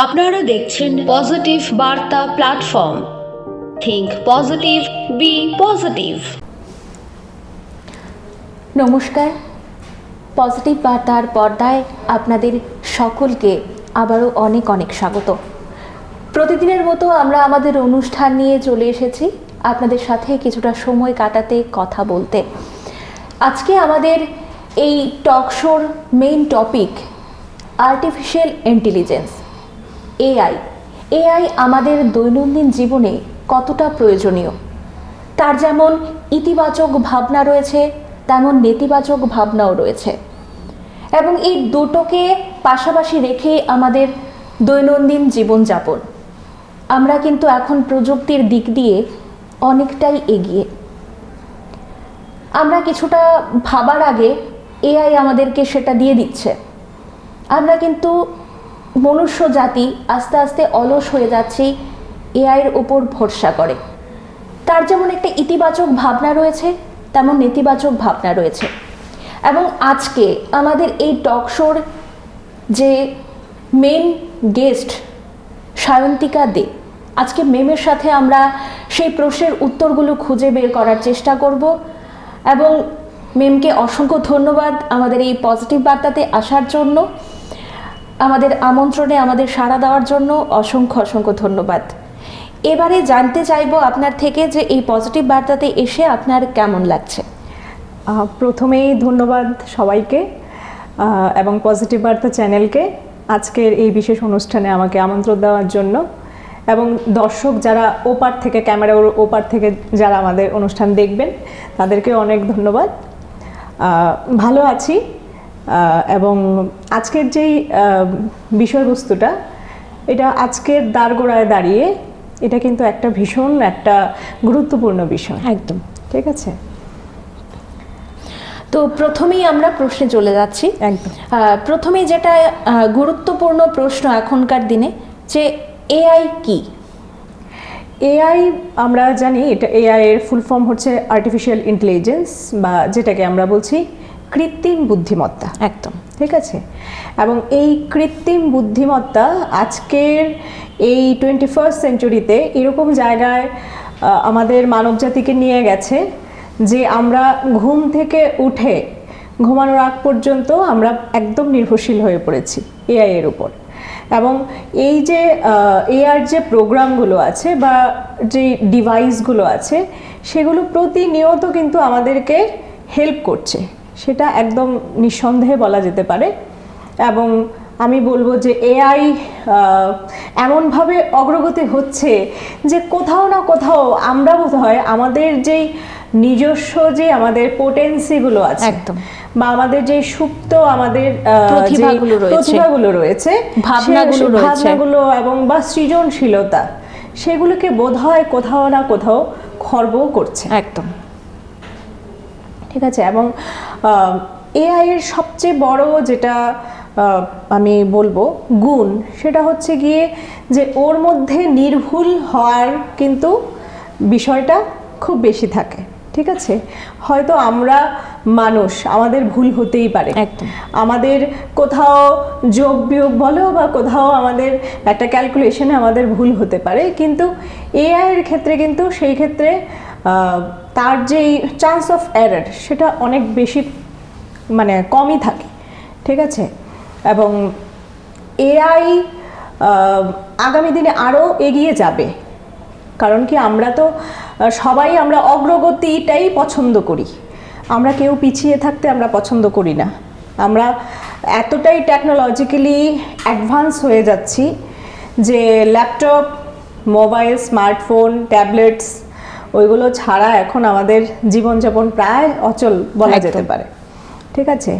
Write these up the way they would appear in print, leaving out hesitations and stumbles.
আপনারা দেখছেন positive Barta platform. Think positive, be positive. নমস্কার, পজিটিভ বার্তার পর্দায় আপনাদের সকলকে আবারও অনেক অনেক স্বাগত। প্রতিদিনের মতো আমরা আমাদের অনুষ্ঠান নিয়ে চলে এসেছি আপনাদের সাথে কিছুটা সময় কাটাতে, কথা বলতে। আজকে আমাদের এই টক শোর main topic artificial intelligence, AI আমাদের দৈনন্দিন জীবনে কতটা প্রয়োজনীয়। তার যেমন ইতিবাচক ভাবনা রয়েছে, তেমন নেতিবাচক ভাবনাও রয়েছে, এবং এই দুটোকে পাশাপাশি রেখে আমাদের দৈনন্দিন জীবনযাপন। আমরা কিন্তু এখন প্রযুক্তির দিক দিয়ে অনেকটাই এগিয়ে। আমরা কিছুটা ভাবার আগে এআই আমাদেরকে সেটা দিয়ে দিচ্ছে। আমরা কিন্তু মনুষ্য জাতি আস্তে আস্তে অলস হয়ে যাচ্ছি এআইয়ের উপর ভরসা করে। তার যেমন একটা ইতিবাচক ভাবনা রয়েছে, তেমন নেতিবাচক ভাবনা রয়েছে। এবং আজকে আমাদের এই টক শোর যে মেন গেস্ট সায়ন্তিকা দে, আজকে মেমের সাথে আমরা সেই প্রশ্নের উত্তরগুলো খুঁজে বের করার চেষ্টা করব। এবং মেমকে অসংখ্য ধন্যবাদ আমাদের এই পজিটিভ বার্তাতে আসার জন্য, আমাদের আমন্ত্রণে আমাদের সাড়া দেওয়ার জন্য অসংখ্য অসংখ্য ধন্যবাদ। এবারে জানতে চাইবো আপনার থেকে যে এই পজিটিভ বার্তাতে এসে আপনার কেমন লাগছে। প্রথমেই ধন্যবাদ সবাইকে এবং পজিটিভ বার্তা চ্যানেলকে আজকের এই বিশেষ অনুষ্ঠানে আমাকে আমন্ত্রণ দেওয়ার জন্য, এবং দর্শক যারা ওপার থেকে, ক্যামেরার ওপার থেকে যারা আমাদের অনুষ্ঠান দেখবেন, তাদেরকে অনেক ধন্যবাদ। ভালো আছি, এবং আজকের যেই বিষয়বস্তুটা, এটা আজকের দ্বারগোড়ায় দাঁড়িয়ে এটা কিন্তু একটা ভীষণ একটা গুরুত্বপূর্ণ বিষয়। একদম ঠিক আছে, তো প্রথমেই আমরা প্রশ্নে চলে যাচ্ছি। একদম প্রথমেই যেটা গুরুত্বপূর্ণ প্রশ্ন এখনকার দিনে, যে এআই কি? এআই আমরা জানি, এটা এআই এর ফুল ফর্ম হচ্ছে আর্টিফিশিয়াল ইন্টেলিজেন্স, বা যেটাকে আমরা বলছি কৃত্রিম বুদ্ধিমত্তা। একদম ঠিক আছে, এবং এই কৃত্রিম বুদ্ধিমত্তা আজকের এই 21st সেঞ্চুরিতে এরকম জায়গায় আমাদের মানবজাতিকে নিয়ে গেছে যে আমরা ঘুম থেকে উঠে ঘুমানোর আগ পর্যন্ত আমরা একদম নির্ভরশীল হয়ে পড়েছি এআই এর উপর। এবং এই যে এআর যে প্রোগ্রামগুলো আছে বা যে ডিভাইসগুলো আছে, সেগুলো প্রতিনিয়ত কিন্তু আমাদেরকে হেল্প করছে, সেটা একদম নিঃসন্দেহে বলা যেতে পারে। এবং আমি বলবো যে এআই এমনভাবে অগ্রগতি হচ্ছে যে কোথাও না কোথাও আমরা বোধহয় আমাদের যেই নিজস্ব যে আমাদের পোটেন্সিগুলো আছে, একদম, বা আমাদের যে সুপ্ত আমাদের প্রতিভাগুলো রয়েছে, ভাবনাগুলো এবং বা সৃজনশীলতা, সেগুলোকে বোধহয় কোথাও না কোথাও খর্ব করছে। একদম ঠিক আছে, এবং এআই এর সবচেয়ে বড় যেটা আমি বলবো গুণ, সেটা হচ্ছে গিয়ে যে ওর মধ্যে নির্ভুল হওয়ার কিন্তু বিষয়টা খুব বেশি থাকে। ঠিক আছে, হয়তো আমরা মানুষ, আমাদের ভুল হতেই পারে, আমাদের কোথাও যোগ বিয়োগ বলো বা কোথাও আমাদের একটা ক্যালকুলেশনে আমাদের ভুল হতে পারে, কিন্তু এআই এর ক্ষেত্রে কিন্তু সেই ক্ষেত্রে তার যেই চান্স অফ এরর সেটা অনেক বেশি, মানে কমই থাকে। ঠিক আছে, এবং এআই আগামী দিনে আরও এগিয়ে যাবে। কারণ কি, আমরা তো সবাই আমরা অগ্রগতিটাই পছন্দ করি, আমরা কেউ পিছিয়ে থাকতে আমরা পছন্দ করি না। আমরা এতটাই টেকনোলজিক্যালি অ্যাডভান্স হয়ে যাচ্ছি যে ল্যাপটপ, মোবাইল, স্মার্টফোন, ট্যাবলেটস, ওইগুলো ছাড়া এখন আমাদের জীবনযাপন প্রায় অচল বলা যেতে পারে। ঠিক আছে,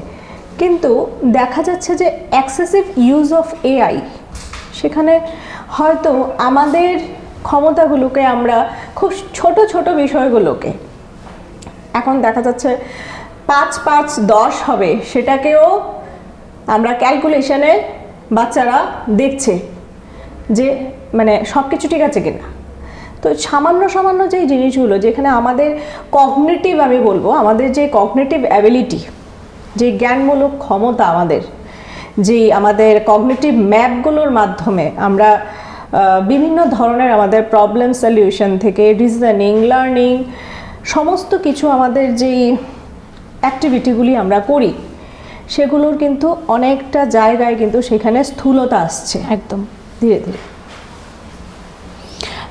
কিন্তু দেখা যাচ্ছে যে এক্সেসিভ ইউজ অফ এআই, সেখানে হয়তো আমাদের ক্ষমতাগুলোকে আমরা খুব ছোট ছোট বিষয়গুলোকে, এখন দেখা যাচ্ছে 5 5 10 হবে, সেটাকেও আমরা ক্যালকুলেশনে বাচ্চারা দেখছে যে মানে সব কিছু ঠিক আছে কিনা। তো সামান্য সামান্য যেই জিনিসগুলো, যেখানে আমাদের কগনিটিভ, আমি বলবো আমাদের যে কগনিটিভ অ্যাবিলিটি, যে জ্ঞানমূলক ক্ষমতা আমাদের, যে আমাদের কগনিটিভ ম্যাপগুলোর মাধ্যমে আমরা বিভিন্ন ধরনের আমাদের প্রবলেম সলিউশন থেকে রিজনিং, লার্নিং, সমস্ত কিছু আমাদের যেই অ্যাক্টিভিটিগুলি আমরা করি সেগুলোর কিন্তু অনেকটা জায়গায় কিন্তু সেখানে স্থূলতা আসছে একদম ধীরে ধীরে।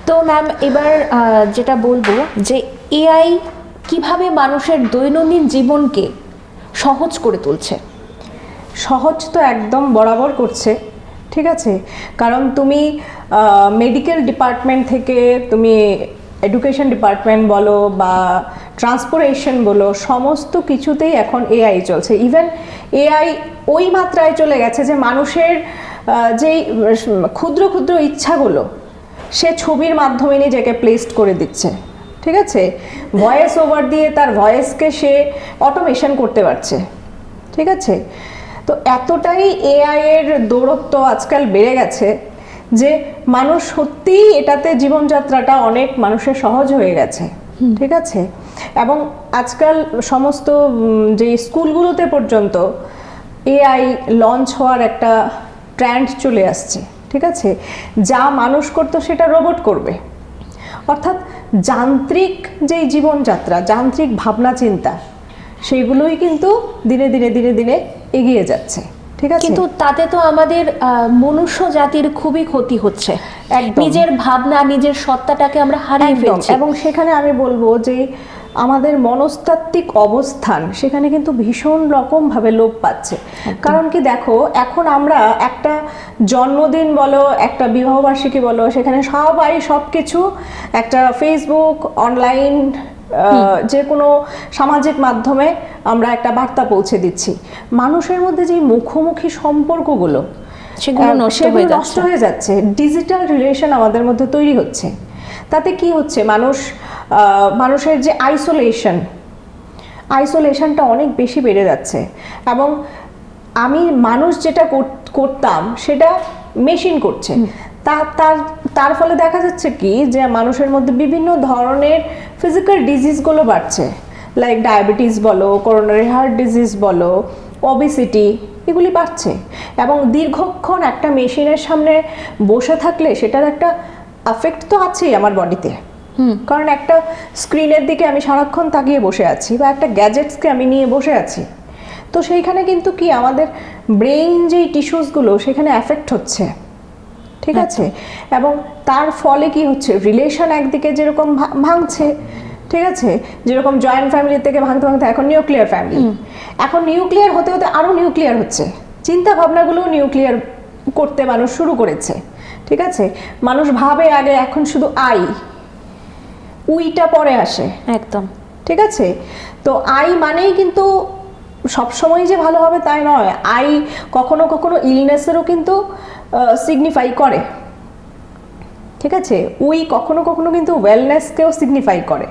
তো ম্যাম এবার যেটা বলবো যে এআই কিভাবে মানুষের দৈনন্দিন জীবনকে সহজ করে তুলছে? সহজ তো একদম বরাবর করছে, ঠিক আছে, কারণ তুমি মেডিকেল ডিপার্টমেন্ট থেকে তুমি এডুকেশন ডিপার্টমেন্ট বলো বা ট্রান্সপোর্টেশন বলো, সমস্ত কিছুতেই এখন এআই চলছে। ইভেন এআই ওই মাত্রায় চলে গেছে যে মানুষের যেই ক্ষুদ্র ক্ষুদ্র ইচ্ছাগুলো সে ছবির মাধ্যমে নিজেকে প্লেসড করে দিচ্ছে, ঠিক আছে, ভয়েস ওভার দিয়ে তার ভয়েসকে সে অটোমেশন করতে পারছে, ঠিক আছে। তো এতটাই এআই এর দৌরত্ব আজকাল বেড়ে গেছে যে মানুষ সত্যিই এটাতে জীবনযাত্রাটা অনেক মানুষের সহজ হয়ে গেছে, ঠিক আছে। এবং আজকাল সমস্ত যে স্কুলগুলোতে পর্যন্ত এআই লঞ্চ হওয়ার একটা ট্রেন্ড চলে আসছে, ঠিক আছে। যা মানুষ করতো সেটা রোবট করবে, অর্থাৎ যান্ত্রিক যেই জীবনযাত্রা, যান্ত্রিক ভাবনা চিন্তা, সেইগুলোই কিন্তু দিনে দিনে দিনে দিনে এগিয়ে যাচ্ছে, ঠিক আছে। কিন্তু তাতে তো আমাদের মনুষ্য জাতির খুবই ক্ষতি হচ্ছে, একদম। নিজের ভাবনা, নিজের সত্তাটাকে আমরা হারিয়ে ফেলছি। এবং সেখানে আমি বলবো যে আমাদের মনস্তাত্ত্বিক অবস্থান সেখানে কিন্তু ভীষণ রকমভাবে লোপ পাচ্ছে। কারণ কি দেখো, এখন আমরা একটা জন্মদিন বলো, একটা বিবাহবার্ষিকী বলো, সেখানে সবাই সব কিছু একটা ফেসবুক, অনলাইন, যে কোনো সামাজিক মাধ্যমে আমরা একটা বার্তা পৌঁছে দিচ্ছি। মানুষের মধ্যে যে মুখোমুখি সম্পর্কগুলো সেগুলো নষ্ট হয়ে যাচ্ছে। ডিজিটাল রিলেশন আমাদের মধ্যে তৈরি হচ্ছে। তাতে কি হচ্ছে, মানুষের যে আইসোলেশনটা অনেক বেশি বেড়ে যাচ্ছে। এবং মানুষ যেটা করতাম সেটা মেশিন করছে। তার ফলে দেখা যাচ্ছে কি যে মানুষের মধ্যে বিভিন্ন ধরনের ফিজিক্যাল ডিজিজগুলো বাড়ছে, লাইক ডায়াবেটিস বলো, করোনারি হার্ট ডিজিজ বলো, ওবেসিটি, এগুলি বাড়ছে। এবং দীর্ঘক্ষণ একটা মেশিনের সামনে বসে থাকলে সেটার একটা আফেক্ট তো আছেই আমার বডিতে, কারণ একটা স্ক্রিনের দিকে আমি সারাক্ষণ তাকিয়ে বসে আছি বা একটা গ্যাজেটসকে আমি নিয়ে বসে আছি। তো সেইখানে কিন্তু কি আমাদের ব্রেইন যেই টিস্যুসগুলো সেখানে অ্যাফেক্ট হচ্ছে, ঠিক আছে। এবং তার ফলে কি হচ্ছে, রিলেশন একদিকে যেরকম ভাঙছে, ঠিক আছে, যেরকম জয়েন্ট ফ্যামিলি থেকে ভাঙতে ভাঙতে এখন নিউক্লিয়ার ফ্যামিলি, এখন নিউক্লিয়ার হতে হতে আরও নিউক্লিয়ার হচ্ছে, চিন্তা ভাবনাগুলোও নিউক্লিয়ার করতে মানুষ শুরু করেছে, ঠিক আছে। মানুষ ভাবে আগে, এখন শুধু উইটা পরে আসে, একদম, ঠিক আছে। তো মানেই কিন্তু সবসময় যে ভালো হবে তাই নয়, কখনো কখনো ইলনেসেরও কিন্তু সিগনিফাই করে, ঠিক আছে। কখনো কখনো কিন্তু ওয়েলনেসকেও সিগনিফাই করে,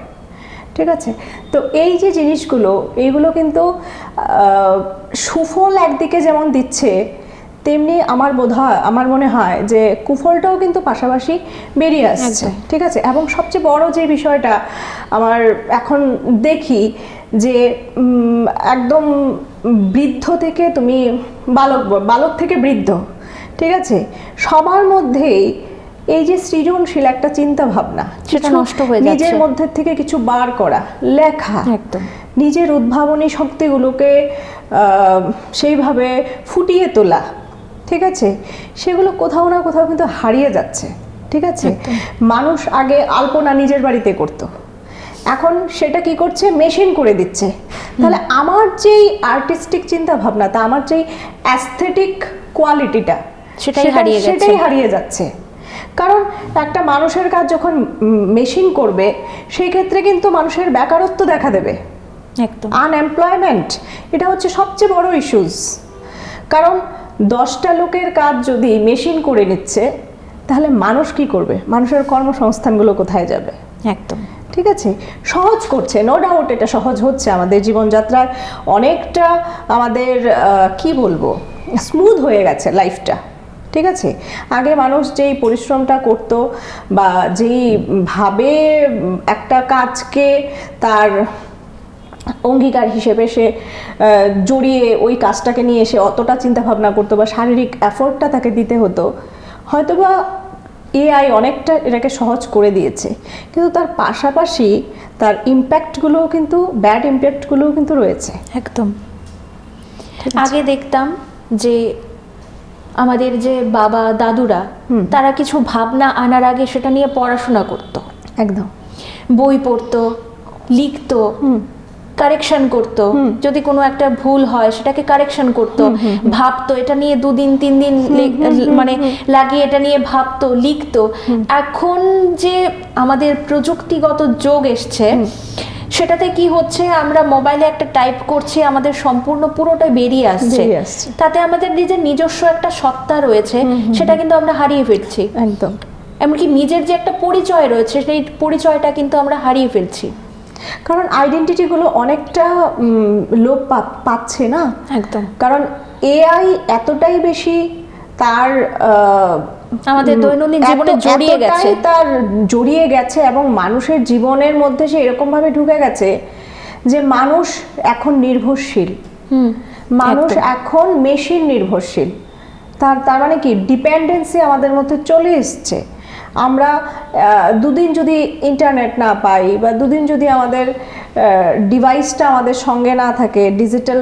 ঠিক আছে। তো এই যে জিনিসগুলো, এইগুলো কিন্তু সুফল একদিকে যেমন দিচ্ছে, তেমনি আমার মনে হয় যে কুফলটাও কিন্তু পাশাপাশি বেরিয়ে আসছে, ঠিক আছে। এবং সবচেয়ে বড় যে বিষয়টা আমার এখন দেখি যে একদম বৃদ্ধ থেকে তুমি বালক থেকে বৃদ্ধ, ঠিক আছে, সবার মধ্যেই এই যে সৃজনশীল একটা চিন্তা ভাবনা, সেটা নষ্ট হয়ে যাচ্ছে। নিজের মধ্যে থেকে কিছু বার করা, লেখা, একদম নিজের উদ্ভাবনী শক্তিগুলোকে সেইভাবে ফুটিয়ে তোলা, ঠিক আছে, সেগুলো কোথাও না কোথাও কিন্তু হারিয়ে যাচ্ছে, ঠিক আছে। মানুষ আগে আলপনা নিজের বাড়িতে করত, এখন সেটা কি করছে, মেশিন করে দিচ্ছে। তাহলে আমার যেই আর্টিস্টিক চিন্তা ভাবনাটা, আমার যেই অ্যাস্থেটিক কোয়ালিটিটা, সেটাই হারিয়ে যাচ্ছে। কারণ একটা মানুষের কাজ যখন মেশিন করবে, সেই ক্ষেত্রে কিন্তু মানুষের বেকারত্ব দেখা দেবে, একদম আনএমপ্লয়মেন্ট, এটা হচ্ছে সবচেয়ে বড় ইস্যুস। কারণ 10টা লোকের কাজ যদি মেশিন করে নিচ্ছে, তাহলে মানুষ কি করবে, মানুষের কর্মসংস্থানগুলো কোথায় যাবে? একদম, ঠিক আছে। সহজ করছে, নো ডাউট এটা সহজ হচ্ছে, আমাদের জীবনযাত্রার অনেকটা আমাদের কি বলবো, স্মুথ হয়ে গেছে লাইফটা, ঠিক আছে। আগে মানুষ যেই পরিশ্রমটা করত বা যেই ভাবে একটা কাজকে তার অঙ্গীকার হিসেবে সে জড়িয়ে ওই কাজটাকে নিয়ে এসে অতটা চিন্তা ভাবনা করতো বা শারীরিক এফোর্টটা তাকে দিতে হতো, হয়তোবা এআই অনেকটা এটাকে সহজ করে দিয়েছে, কিন্তু তার পাশাপাশি তার ইম্প্যাক্টগুলোও কিন্তু, ব্যাড ইম্প্যাক্টগুলোও কিন্তু রয়েছে। একদম। আগে দেখতাম যে আমাদের যে বাবা দাদুরা তারা কিছু ভাবনা আনার আগে সেটা নিয়ে পড়াশোনা করতো, একদম বই পড়তো, লিখতো, কারেকশন করতো, যদি কোনো একটা ভুল হয় সেটাকে কারেকশন করতো, ভাবতো, এটা নিয়ে 2 দিন 3 দিন মানে লাগিয়ে এটা নিয়ে ভাবতো, লিখতো। এখন যে আমাদের প্রযুক্তিগত যোগ এসছে সেটাতে কি হচ্ছে, আমরা মোবাইলে একটা টাইপ করছি, আমাদের সম্পূর্ণ পুরোটা বেরিয়ে আসছে, তাতে আমাদের নিজস্ব একটা সত্তা রয়েছে সেটা কিন্তু আমরা হারিয়ে ফেলছি। একদম। এমনকি নিজের যে একটা পরিচয় রয়েছে সেই পরিচয়টা কিন্তু আমরা হারিয়ে ফেলছি, কারণ আইডেন্টিটিগুলো অনেকটা লোপ পাচ্ছে না। একদম। কারণ এআই এতটাই বেশি তার আমাদের দৈনন্দিন জীবনে জড়িয়ে গেছে, তার জড়িয়ে গেছে এবং মানুষের জীবনের মধ্যে সে এরকম ভাবে ঢুকে গেছে যে মানুষ এখন নির্ভরশীল, মানুষ এখন মেশিন নির্ভরশীল। তার মানে কি, ডিপেন্ডেন্সি আমাদের মধ্যে চলে এসছে। আমরা 2 দিন যদি ইন্টারনেট না পাই বা 2 দিন যদি আমাদের ডিভাইসটা আমাদের সঙ্গে না থাকে, ডিজিটাল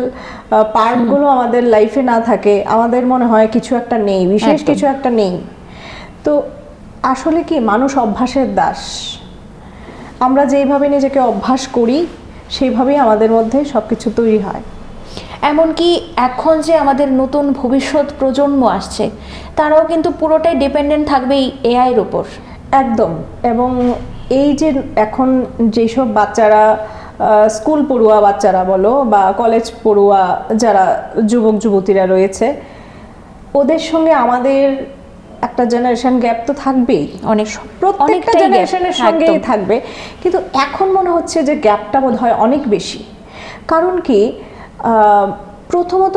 পার্টগুলো আমাদের লাইফে না থাকে, আমাদের মনে হয় কিছু একটা নেই, বিশেষ কিছু একটা নেই। তো আসলে কি, মানুষ অভ্যাসের দাস। আমরা যেইভাবে নিজেকে অভ্যাস করি সেইভাবেই আমাদের মধ্যে সব কিছু তৈরি হয়। এমনকি এখন যে আমাদের নতুন ভবিষ্যৎ প্রজন্ম আসছে তারাও কিন্তু পুরোটাই ডিপেন্ডেন্ট থাকবে এই এআইয়ের উপর। একদম। এবং এই যে এখন যেসব বাচ্চারা, স্কুল পড়ুয়া বাচ্চারা বলো বা কলেজ পড়ুয়া যারা যুবক যুবতীরা রয়েছে, ওদের সঙ্গে আমাদের একটা জেনারেশন গ্যাপ তো থাকবেই, প্রত্যেকটা জেনারেশনের সঙ্গেই থাকবে। কিন্তু এখন মনে হচ্ছে যে গ্যাপটা বোধহয় অনেক বেশি। কারণ কি, প্রথমত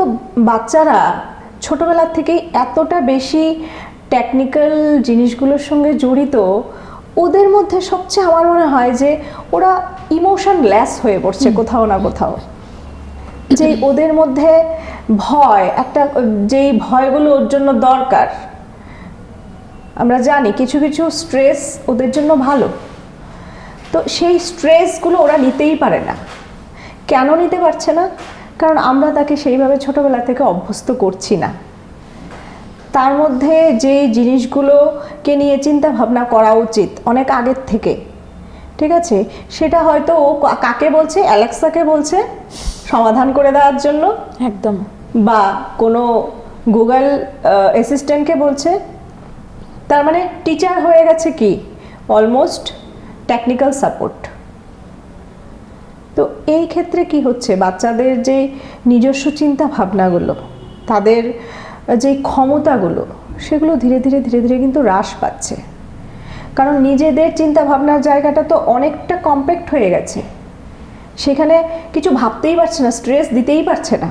বাচ্চারা ছোটবেলা থেকেই এতটা বেশি টেকনিক্যাল জিনিসগুলোর সঙ্গে জড়িত, ওদের মধ্যে সবচেয়ে আমার মনে হয় যে ওরা ইমোশনলেস হয়ে পড়ছে কোথাও না কোথাও। যে ওদের মধ্যে ভয়, একটা যেই ভয়গুলো ওর জন্য দরকার, আমরা জানি কিছু কিছু স্ট্রেস ওদের জন্য ভালো, তো সেই স্ট্রেসগুলো ওরা নিতেই পারে না। কেন নিতে পারছে না? কারণ আমরা তাকে সেইভাবে ছোটবেলা থেকে অভ্যস্ত করছি না। তার মধ্যে যে জিনিসগুলোকে নিয়ে চিন্তা ভাবনা করা উচিত অনেক আগের থেকে, ঠিক আছে, সেটা হয়তো ও কাকে বলছে, অ্যালেক্সাকে বলছে সমাধান করে দেওয়ার জন্য, একদম, বা কোনো গুগল অ্যাসিস্ট্যান্টকে বলছে। তার মানে টিচার হয়ে গেছে কি, অলমোস্ট টেকনিক্যাল সাপোর্ট। তো এই ক্ষেত্রে কি হচ্ছে, বাচ্চাদের যে নিজস্ব চিন্তা ভাবনাগুলো, তাদের যে ক্ষমতাগুলো, সেগুলো ধীরে ধীরে ধীরে ধীরে কিন্তু হ্রাস পাচ্ছে। কারণ নিজেদের চিন্তা ভাবনার জায়গাটা তো অনেকটা কম্প্যাক্ট হয়ে গেছে, সেখানে কিছু ভাবতেই পারছে না, স্ট্রেস দিতেই পারছে না,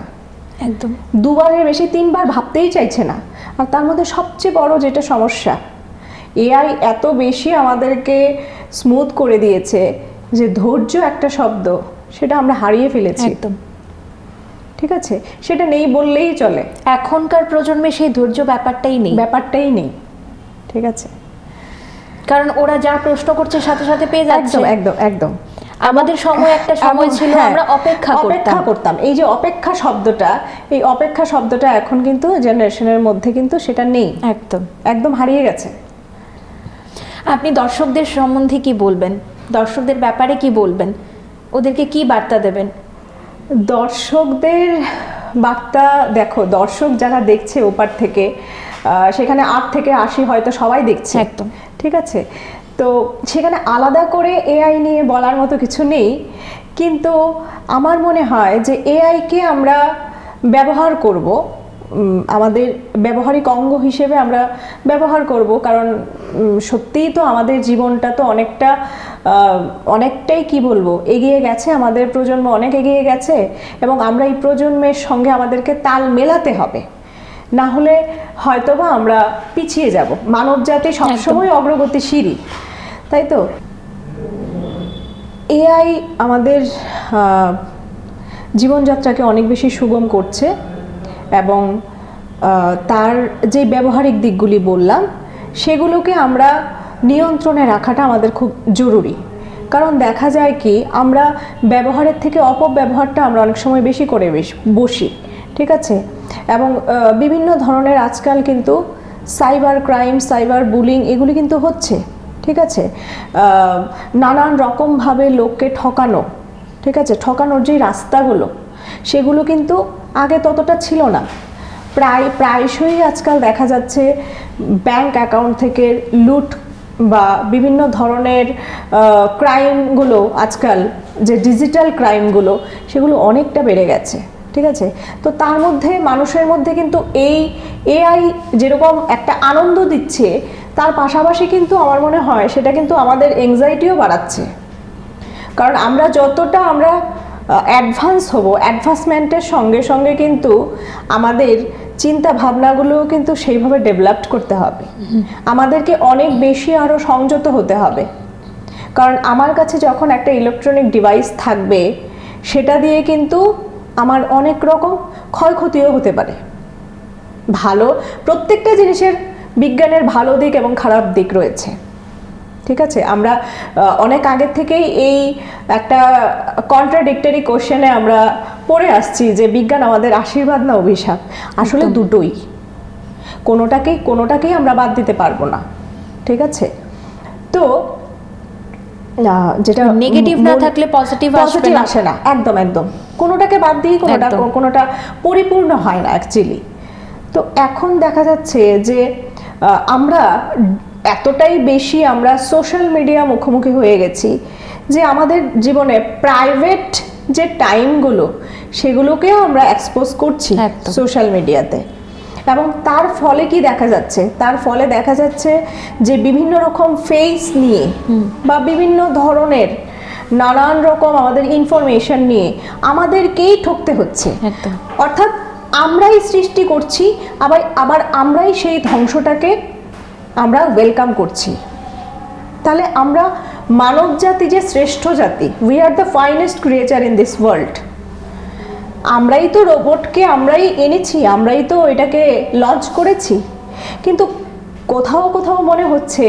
একদম 2 বারের বেশি 3 বার ভাবতেই চাইছে না। আর তার মধ্যে সবচেয়ে বড় যেটা সমস্যা, এআই এত বেশি আমাদেরকে স্মুথ করে দিয়েছে যে ধৈর্য একটা শব্দ, সেটা আমরা হারিয়ে ফেলেছি। একদম, ঠিক আছে, সেটা নেই বললেই চলে। এখনকার প্রজন্মে সেই ধৈর্য ব্যাপারটাই নেই। ঠিক আছে, কারণ ওরা যা প্রশ্ন করছে সাথে সাথে পেয়ে যাচ্ছে। একদম একদম। আমাদের সময় একটা সময় ছিল আমরা অপেক্ষা করতাম। এই যে অপেক্ষা শব্দটা, এই অপেক্ষা শব্দটা এখন কিন্তু জেনারেশনের মধ্যে কিন্তু সেটা নেই, একদম হারিয়ে গেছে। আপনি দর্শকদের সম্বন্ধে কি বলবেন, দর্শকদের ব্যাপারে কি বলবেন, ওদেরকে কি বার্তা দেবেন? দর্শকদের বার্তা, দেখো, দর্শক যারা দেখছে ওপার থেকে, সেখানে 8 থেকে 80 হয়তো সবাই দেখছে, একদম ঠিক আছে। তো সেখানে আলাদা করে এআই নিয়ে বলার মতো কিছু নেই, কিন্তু আমার মনে হয় যে এআইকে আমরা ব্যবহার করব, আমাদের ব্যবহারিক অঙ্গ হিসেবে আমরা ব্যবহার করব। কারণ সত্যিই তো আমাদের জীবনটা তো অনেকটাই কি বলবো, এগিয়ে গেছে, আমাদের প্রজন্ম অনেক এগিয়ে গেছে, এবং আমরা এই প্রজন্মের সঙ্গে আমাদেরকে তাল মেলাতে হবে, না হলে হয়তোবা আমরা পিছিয়ে যাব। মানব জাতি সবসময় অগ্রগতিশীল, তাই তো। এআই আমাদের জীবনযাত্রাকে অনেক বেশি সুগম করছে এবং তার যে ব্যবহারিক দিকগুলি বললাম সেগুলোকে আমরা নিয়ন্ত্রণে রাখাটা আমাদের খুব জরুরি। কারণ দেখা যায় কি আমরা ব্যবহারের থেকে অপব্যবহারটা আমরা অনেক সময় বেশি করে বসি, ঠিক আছে? এবং বিভিন্ন ধরনের আজকাল কিন্তু সাইবার ক্রাইম, সাইবার বুলিং এগুলি কিন্তু হচ্ছে, ঠিক আছে? নানান রকমভাবে লোককে ঠকানো, ঠিক আছে? ঠকানোর যে রাস্তাগুলো সেগুলো কিন্তু আগে ততটা ছিল না। প্রায়শই আজকাল দেখা যাচ্ছে ব্যাংক অ্যাকাউন্ট থেকে লুট বা বিভিন্ন ধরনের ক্রাইমগুলো, আজকাল যে ডিজিটাল ক্রাইমগুলো সেগুলো অনেকটা বেড়ে গেছে, ঠিক আছে? তো তার মধ্যে মানুষের মধ্যে কিন্তু এই এআই যেরকম একটা আনন্দ দিচ্ছে তার পাশাপাশি কিন্তু আমার মনে হয় সেটা কিন্তু আমাদের এংজাইটিও বাড়াচ্ছে। কারণ আমরা যতটা আমরা অ্যাডভান্স হব, অ্যাডভান্সমেন্টের সঙ্গে সঙ্গে কিন্তু আমাদের চিন্তা ভাবনাগুলোও কিন্তু সেইভাবে ডেভেলপড করতে হবে। আমাদেরকে অনেক বেশি আরও সংযত হতে হবে। কারণ আমার কাছে যখন একটা ইলেকট্রনিক ডিভাইস থাকবে সেটা দিয়ে কিন্তু আমার অনেক রকম ক্ষয়ক্ষতিও হতে পারে। ভালো, প্রত্যেকটা জিনিসের বিজ্ঞানের ভালো দিক এবং খারাপ দিক রয়েছে, ঠিক আছে? আমরা অনেক আগের থেকেই এই একটা কন্ট্রাডিক্টরি কোশ্চেনে আমরা পড়ে আসছি যে বিজ্ঞান আমাদের আশীর্বাদ না অভিশাপ। আসলে দুটোই, কোনোটাকেই আমরা বাদ দিতে পারবো না, ঠিক আছে? তো যেটা নেগেটিভ না থাকলে পজিটিভ আসে না, একদম কোনোটাকে বাদ দিয়ে কোনোটা পরিপূর্ণ হয় না অ্যাকচুয়ালি। তো এখন দেখা যাচ্ছে যে আমরা এতটাই বেশি আমরা সোশ্যাল মিডিয়া মুখোমুখি হয়ে গেছি যে আমাদের জীবনে প্রাইভেট যে টাইমগুলো সেগুলোকেও আমরা এক্সপোজ করছি সোশ্যাল মিডিয়াতে। এবং তার ফলে কি দেখা যাচ্ছে? তার ফলে দেখা যাচ্ছে যে বিভিন্ন রকম ফেস নিয়ে বা বিভিন্ন ধরনের নানান রকম আমাদের ইনফরমেশন নিয়ে আমাদেরকেই ঠকতে হচ্ছে। অর্থাৎ আমরাই সৃষ্টি করছি, আবার আমরাই সেই ধ্বংসটাকে আমরা ওয়েলকাম করছি। তাহলে আমরা মানব জাতি যে শ্রেষ্ঠ জাতি, we are the finest creature in this world. আমরাই তো রোবটকে আমরাই এনেছি, আমরাই তো এটাকে লঞ্চ করেছি, কিন্তু কোথাও মনে হচ্ছে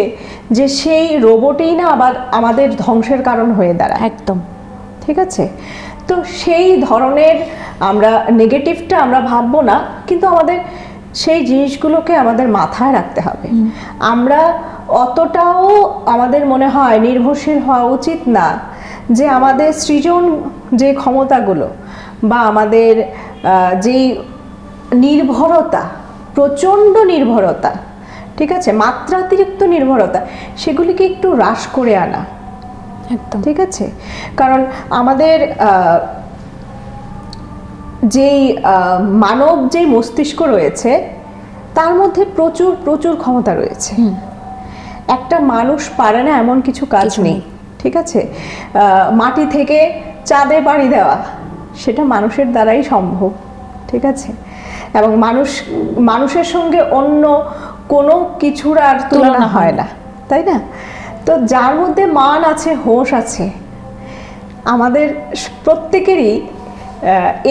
যে সেই রোবটই না আবার আমাদের ধ্বংসের কারণ হয়ে দাঁড়ায়। একদম, ঠিক আছে? তো সেই ধরনের আমরা নেগেটিভটা আমরা ভাববো না, কিন্তু আমাদের সেই জিনিসগুলোকে আমাদের মাথায় রাখতে হবে। আমরা অতটাও আমাদের মনে হয় নির্ভরশীল হওয়া উচিত না যে আমাদের সৃজন যে ক্ষমতাগুলো বা আমাদের যেই নির্ভরতা, প্রচণ্ড নির্ভরতা, ঠিক আছে, মাত্রাতিরিক্ত নির্ভরতা, সেগুলিকে একটু হ্রাস করে আনা। একদম ঠিক আছে? কারণ আমাদের যেই মানব যে মস্তিষ্ক রয়েছে তার মধ্যে প্রচুর প্রচুর ক্ষমতা রয়েছে। একটা মানুষ পারে না এমন কিছু কাজ নেই, ঠিক আছে? মাটি থেকে চাঁদে পাড়ি দেওয়া সেটা মানুষের দ্বারাই সম্ভব, ঠিক আছে? এবং মানুষের সঙ্গে অন্য কোনো কিছুর আর তুলনা হয় না, তাই না? তো যার মধ্যে মান আছে, হোশ আছে, আমাদের প্রত্যেকেরই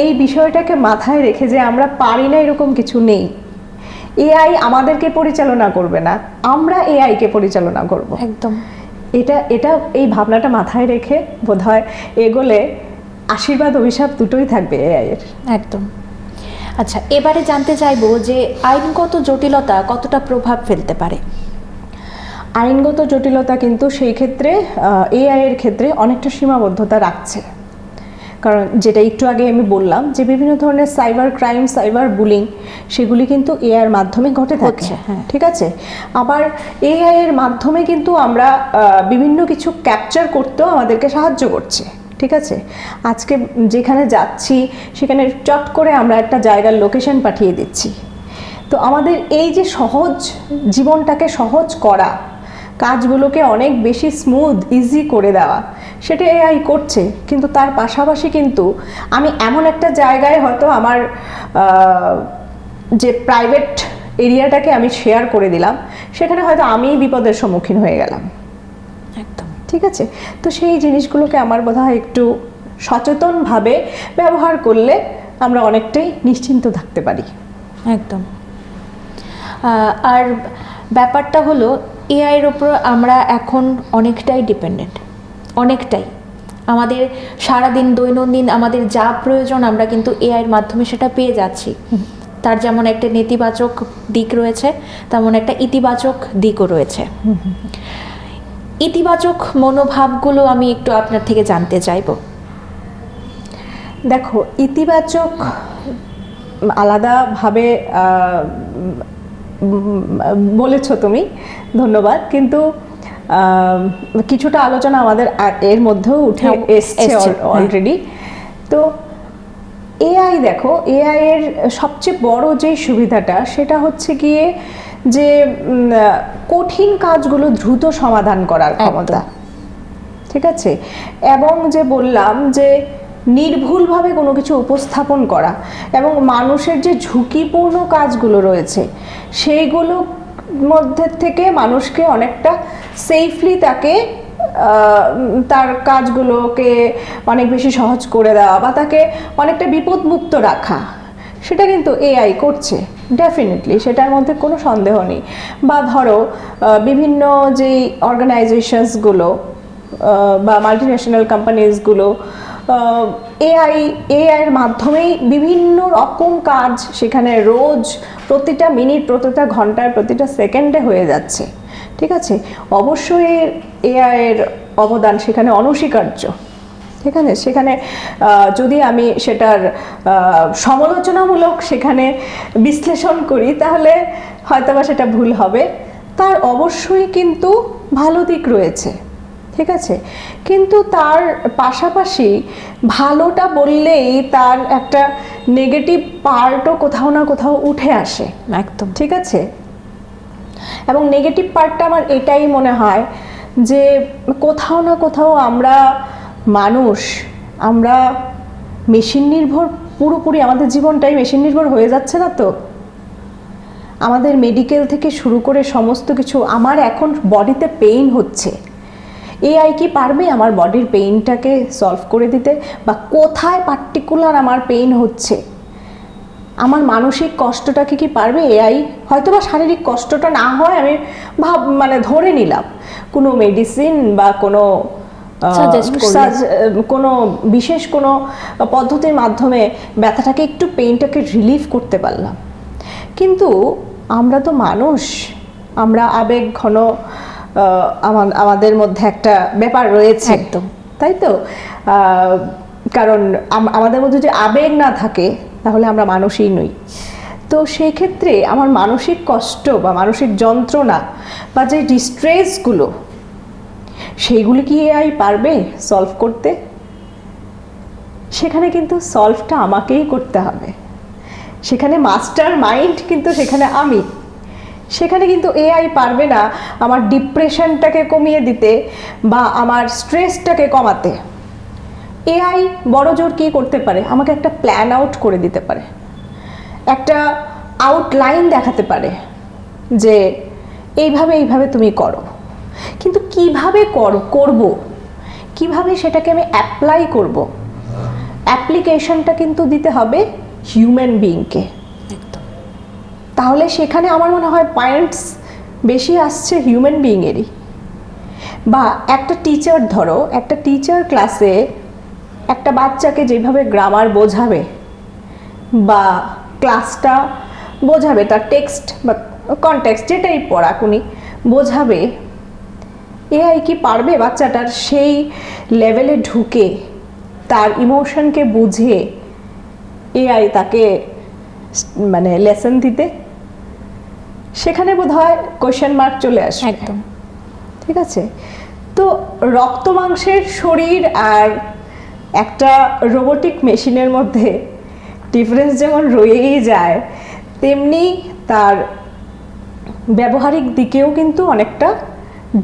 এই বিষয়টাকে মাথায় রেখে যে আমরা পারি না এরকম কিছু নেই। এআই আমাদেরকে পরিচালনা করবে না, আমরা এআইকে পরিচালনা করব। একদম, এটা এই ভাবনাটা মাথায় রেখে বোধহয় এগোলে আশীর্বাদ অভিশাপ দুটোই থাকবে এআই এর। একদম। আচ্ছা, এবারে জানতে চাইবো যে আইনগত জটিলতা কতটা প্রভাব ফেলতে পারে? আইনগত জটিলতা কিন্তু সেই ক্ষেত্রে এআই এর ক্ষেত্রে অনেকটা সীমাবদ্ধতা রাখছে। কারণ যেটা একটু আগে আমি বললাম যে বিভিন্ন ধরনের সাইবার ক্রাইম, সাইবার বুলিং সেগুলি কিন্তু এআই এর মাধ্যমে ঘটে থাকে, ঠিক আছে? আবার এআই এর মাধ্যমে কিন্তু আমরা বিভিন্ন কিছু ক্যাপচার করতেও আমাদেরকে সাহায্য করছে, ঠিক আছে? আজকে যেখানে যাচ্ছি সেখানে চট করে আমরা একটা জায়গার লোকেশন পাঠিয়ে দিচ্ছি। তো আমাদের এই যে সহজ জীবনটাকে সহজ করা, কাজগুলোকে অনেক বেশি স্মুথ, ইজি করে দেওয়া, সেটা এআই করছে। কিন্তু তার পাশাপাশি কিন্তু আমি এমন একটা জায়গায় হয়তো আমার যে প্রাইভেট এরিয়াটাকে আমি শেয়ার করে দিলাম, সেখানে হয়তো আমি বিপদের সম্মুখীন হয়ে গেলাম। একদম, ঠিক আছে? তো সেই জিনিসগুলোকে আমার বোধহয় একটু সচেতনভাবে ব্যবহার করলে আমরা অনেকটাই নিশ্চিন্ত থাকতে পারি। একদম। আর ব্যাপারটা হলো এআইয়ের ওপর আমরা এখন অনেকটাই ডিপেন্ডেন্ট, অনেকটাই। আমাদের সারাদিন দৈনন্দিন আমাদের যা প্রয়োজন আমরা কিন্তু এআইয়ের মাধ্যমে সেটা পেয়ে যাচ্ছি। তার যেমন একটা নেতিবাচক দিক রয়েছে, তেমন একটা ইতিবাচক দিকও রয়েছে। ইতিবাচক মনোভাবগুলো আমি একটু আপনার থেকে জানতে চাইবো। দেখো, ইতিবাচক আলাদাভাবে বলেছো তুমি, ধন্যবাদ। কিন্তু কিছুটা আলোচনা আমাদের এর মধ্যেও উঠে এসছে অলরেডি। তো এআই, দেখো, এআই এর সবচেয়ে বড় যে সুবিধাটা সেটা হচ্ছে গিয়ে যে কঠিন কাজগুলো দ্রুত সমাধান করার ক্ষমতা, ঠিক আছে? এবং যে বললাম যে নির্ভুলভাবে কোনো কিছু উপস্থাপন করা, এবং মানুষের যে ঝুঁকিপূর্ণ কাজগুলো রয়েছে সেইগুলো মধ্যে থেকে মানুষকে অনেকটা সেফলি তাকে তার কাজগুলোকে অনেক বেশি সহজ করে দেওয়া বা তাকে অনেকটা বিপদমুক্ত রাখা, সেটা কিন্তু এআই করছে ডেফিনেটলি, সেটার মধ্যে কোনো সন্দেহ নেই। বা ধরো বিভিন্ন যেই অর্গানাইজেশনসগুলো বা মাল্টিন্যাশনাল কোম্পানিজগুলো এআইয়ের মাধ্যমেই বিভিন্ন রকম কাজ সেখানে রোজ প্রতিটা মিনিট, প্রতিটা ঘন্টায়, প্রতিটা সেকেন্ডে হয়ে যাচ্ছে, ঠিক আছে? অবশ্যই এআইয়ের অবদান সেখানে অনস্বীকার্য, ঠিক আছে? সেখানে যদি আমি সেটার সমালোচনামূলক সেখানে বিশ্লেষণ করি তাহলে হয়তোবা সেটা ভুল হবে। তার অবশ্যই কিন্তু ভালো দিক রয়েছে, ঠিক আছে? কিন্তু তার পাশাপাশি ভালোটা বললেই তার একটা নেগেটিভ পার্টও কোথাও না কোথাও উঠে আসে, একদম, ঠিক আছে? এবং নেগেটিভ পার্টটা আমার এটাই মনে হয় যে কোথাও না কোথাও আমরা মানুষ, আমরা মেশিন নির্ভর, পুরোপুরি আমাদের জীবনটাই মেশিন নির্ভর হয়ে যাচ্ছে না তো? আমাদের মেডিকেল থেকে শুরু করে সমস্ত কিছু, আমার এখন বডিতে পেইন হচ্ছে, এআই কি পারবে আমার বডির পেইনটাকে সলভ করে দিতে? বা কোথায় পার্টিকুলার আমার পেইন হচ্ছে, আমার মানসিক কষ্টটাকে কি পারবে এআই? হয়তো বা শারীরিক কষ্টটা না হয়, আমি মানে ধরে নিলাম কোনো মেডিসিন বা কোনো কোনো বিশেষ কোনো পদ্ধতির মাধ্যমে ব্যথাটাকে একটু, পেইনটাকে রিলিফ করতে পারলাম। কিন্তু আমরা তো মানুষ, আমরা আবেগ ঘন, আমাদের মধ্যে একটা ব্যাপার রয়েছে, একদম, তাই তো? কারণ আমাদের মধ্যে যে আবেগ না থাকে তাহলে আমরা মানুষই নই। তো সেই ক্ষেত্রে আমার মানসিক কষ্ট বা মানসিক যন্ত্রণা বা যে ডিস্ট্রেসগুলো, সেইগুলি কি এআই পারবে সলভ করতে? সেখানে কিন্তু সলভটা আমাকেই করতে হবে। সেখানে মাস্টার মাইন্ড কিন্তু সেখানে আমি। সেখানে কিন্তু এআই পারবে না আমার ডিপ্রেশনটাকে কমিয়ে দিতে বা আমার স্ট্রেসটাকে কমাতে। এআই বড় জোর কী করতে পারে? আমাকে একটা প্ল্যান আউট করে দিতে পারে, একটা আউটলাইন দেখাতে পারে যে এইভাবে এইভাবে তুমি করো। কিন্তু কিভাবে করব, কিভাবে সেটাকে আমি অ্যাপ্লাই করব, অ্যাপ্লিকেশনটা কিন্তু দিতে হবে হিউম্যান বিইংকে। তাহলে সেখানে আমার মনে হয় পয়েন্টস বেশি আসছে হিউম্যান বিইংয়েরই। বা একটা টিচার, ধরো একটা টিচার ক্লাসে একটা বাচ্চাকে যেভাবে গ্রামার বোঝাবে বা ক্লাসটা বোঝাবে, তার টেক্সট বা কনটেক্সট যেটাই পড়াক উনি বোঝাবে, এআই কি পারবে বাচ্চাটার সেই লেভেলে ঢুকে তার ইমোশনকে বুঝে এআই তাকে মানে লেসন দিতে? সেখানে বোধহয় কোয়েশ্চেন মার্ক চলে আসে। একদম, ঠিক আছে? তো রক্ত মাংসের শরীর আর একটা রোবোটিক মেশিনের মধ্যে ডিফারেন্স যেমন রয়েই যায়, তেমনি তার ব্যবহারিক দিকেও কিন্তু অনেকটা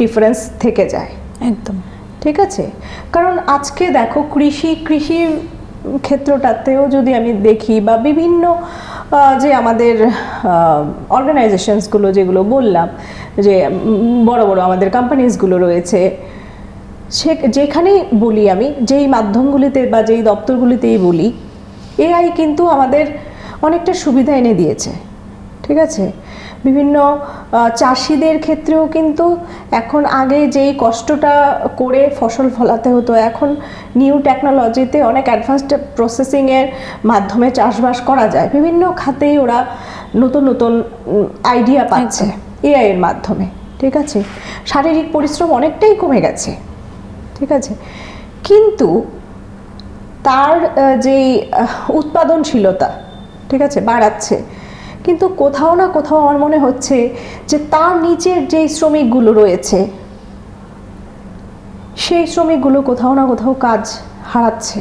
ডিফারেন্স থেকে যায়। একদম, ঠিক আছে? কারণ আজকে দেখো কৃষির ক্ষেত্রটাতেও যদি আমি দেখি, বা বিভিন্ন যে আমাদের অর্গানাইজেশনসগুলো যেগুলো বললাম, যে বড় বড় আমাদের কোম্পানিজগুলো রয়েছে, যেখানেই বলি, আমি যেই মাধ্যমগুলিতে বা যেই দপ্তরগুলিতেই বলি, এআই কিন্তু আমাদের অনেকটা সুবিধা এনে দিয়েছে। ঠিক আছে, বিভিন্ন চাষিদের ক্ষেত্রেও কিন্তু এখন আগে যেই কষ্টটা করে ফসল ফলাতে হতো, এখন নিউ টেকনোলজিতে অনেক অ্যাডভান্সড প্রসেসিংয়ের মাধ্যমে চাষবাস করা যায়। বিভিন্ন খাতেই ওরা নতুন নতুন আইডিয়া পাচ্ছে এআই এর মাধ্যমে। ঠিক আছে, শারীরিক পরিশ্রম অনেকটাই কমে গেছে। ঠিক আছে, কিন্তু তার যেই উৎপাদনশীলতা, ঠিক আছে, বাড়াচ্ছে, কিন্তু কোথাও না কোথাও আমার মনে হচ্ছে যে তার নিচের যেই শ্রমিকগুলো রয়েছে, সেই শ্রমিকগুলো কোথাও না কোথাও কাজ হারাচ্ছে।